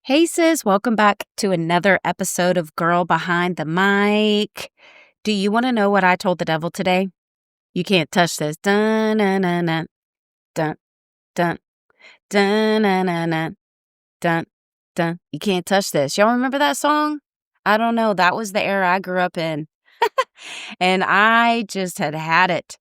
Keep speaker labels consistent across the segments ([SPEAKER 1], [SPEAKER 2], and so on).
[SPEAKER 1] Hey sis, welcome back to another episode of Girl Behind the Mic. Do you want to know what I told the devil today? You can't touch this. Dun, dun, dun, dun, dun, dun, dun, dun, dun, dun, dun, dun. You can't touch this. Y'all remember that song? I don't know. That was the era I grew up in. And I just had it.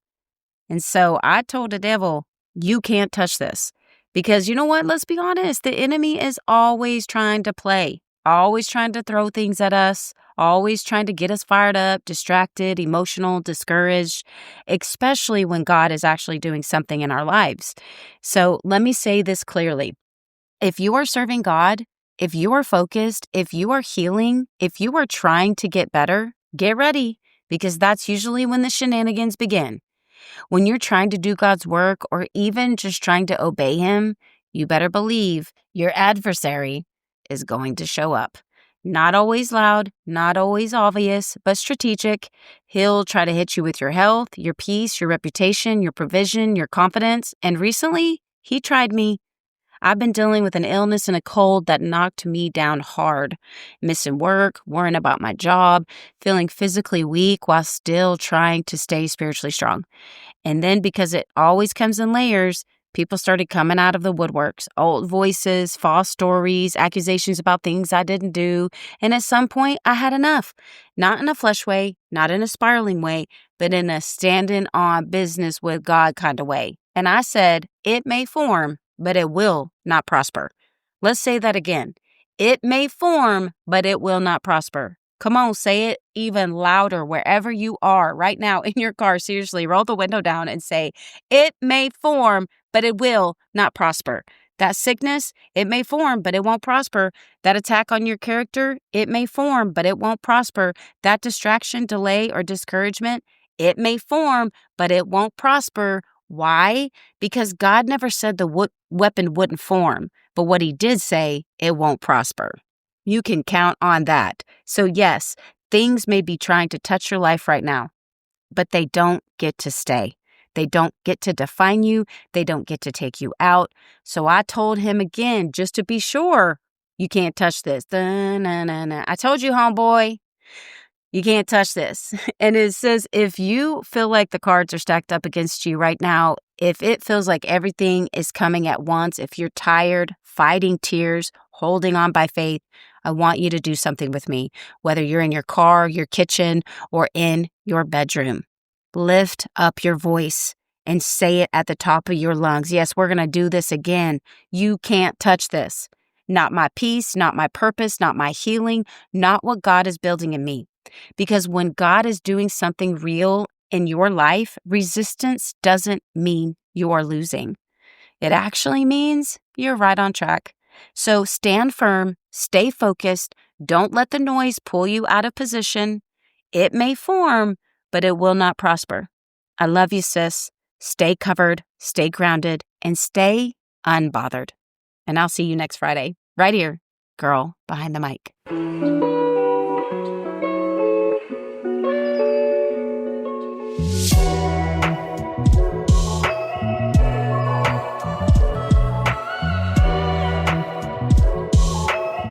[SPEAKER 1] And so I told the devil, you can't touch this. Because you know what? Let's be honest. The enemy is always trying to play, always trying to throw things at us, always trying to get us fired up, distracted, emotional, discouraged, especially when God is actually doing something in our lives. So let me say this clearly. If you are serving God, if you are focused, if you are healing, if you are trying to get better, get ready, because that's usually when the shenanigans begin. When you're trying to do God's work or even just trying to obey Him, you better believe your adversary is going to show up. Not always loud, not always obvious, but strategic. He'll try to hit you with your health, your peace, your reputation, your provision, your confidence. And recently, he tried me. I've been dealing with an illness and a cold that knocked me down hard. Missing work, worrying about my job, feeling physically weak while still trying to stay spiritually strong. And then because it always comes in layers, people started coming out of the woodworks. Old voices, false stories, accusations about things I didn't do. And at some point, I had enough. Not in a flesh way, not in a spiraling way, but in a standing on business with God kind of way. And I said, it may form, but it will not prosper. Let's say that again. It may form, but it will not prosper. Come on, say it even louder wherever you are right now in your car. Seriously, roll the window down and say, it may form, but it will not prosper. That sickness, it may form, but it won't prosper. That attack on your character, it may form, but it won't prosper. That distraction, delay, or discouragement, it may form, but it won't prosper. Why? Because God never said the weapon wouldn't form, but what He did say, it won't prosper. You can count on that. So yes, things may be trying to touch your life right now, but they don't get to stay. They don't get to define you. They don't get to take you out. So I told him again, just to be sure, you can't touch this. I told you, homeboy. You can't touch this. And it says, if you feel like the cards are stacked up against you right now, if it feels like everything is coming at once, if you're tired, fighting tears, holding on by faith, I want you to do something with me, whether you're in your car, your kitchen, or in your bedroom. Lift up your voice and say it at the top of your lungs. Yes, we're going to do this again. You can't touch this. Not my peace, not my purpose, not my healing, not what God is building in me. Because when God is doing something real in your life, resistance doesn't mean you are losing. It actually means you're right on track. So stand firm, stay focused, don't let the noise pull you out of position. It may form, but it will not prosper. I love you, sis. Stay covered, stay grounded, and stay unbothered. And I'll see you next Friday, right here, Girl Behind the Mic.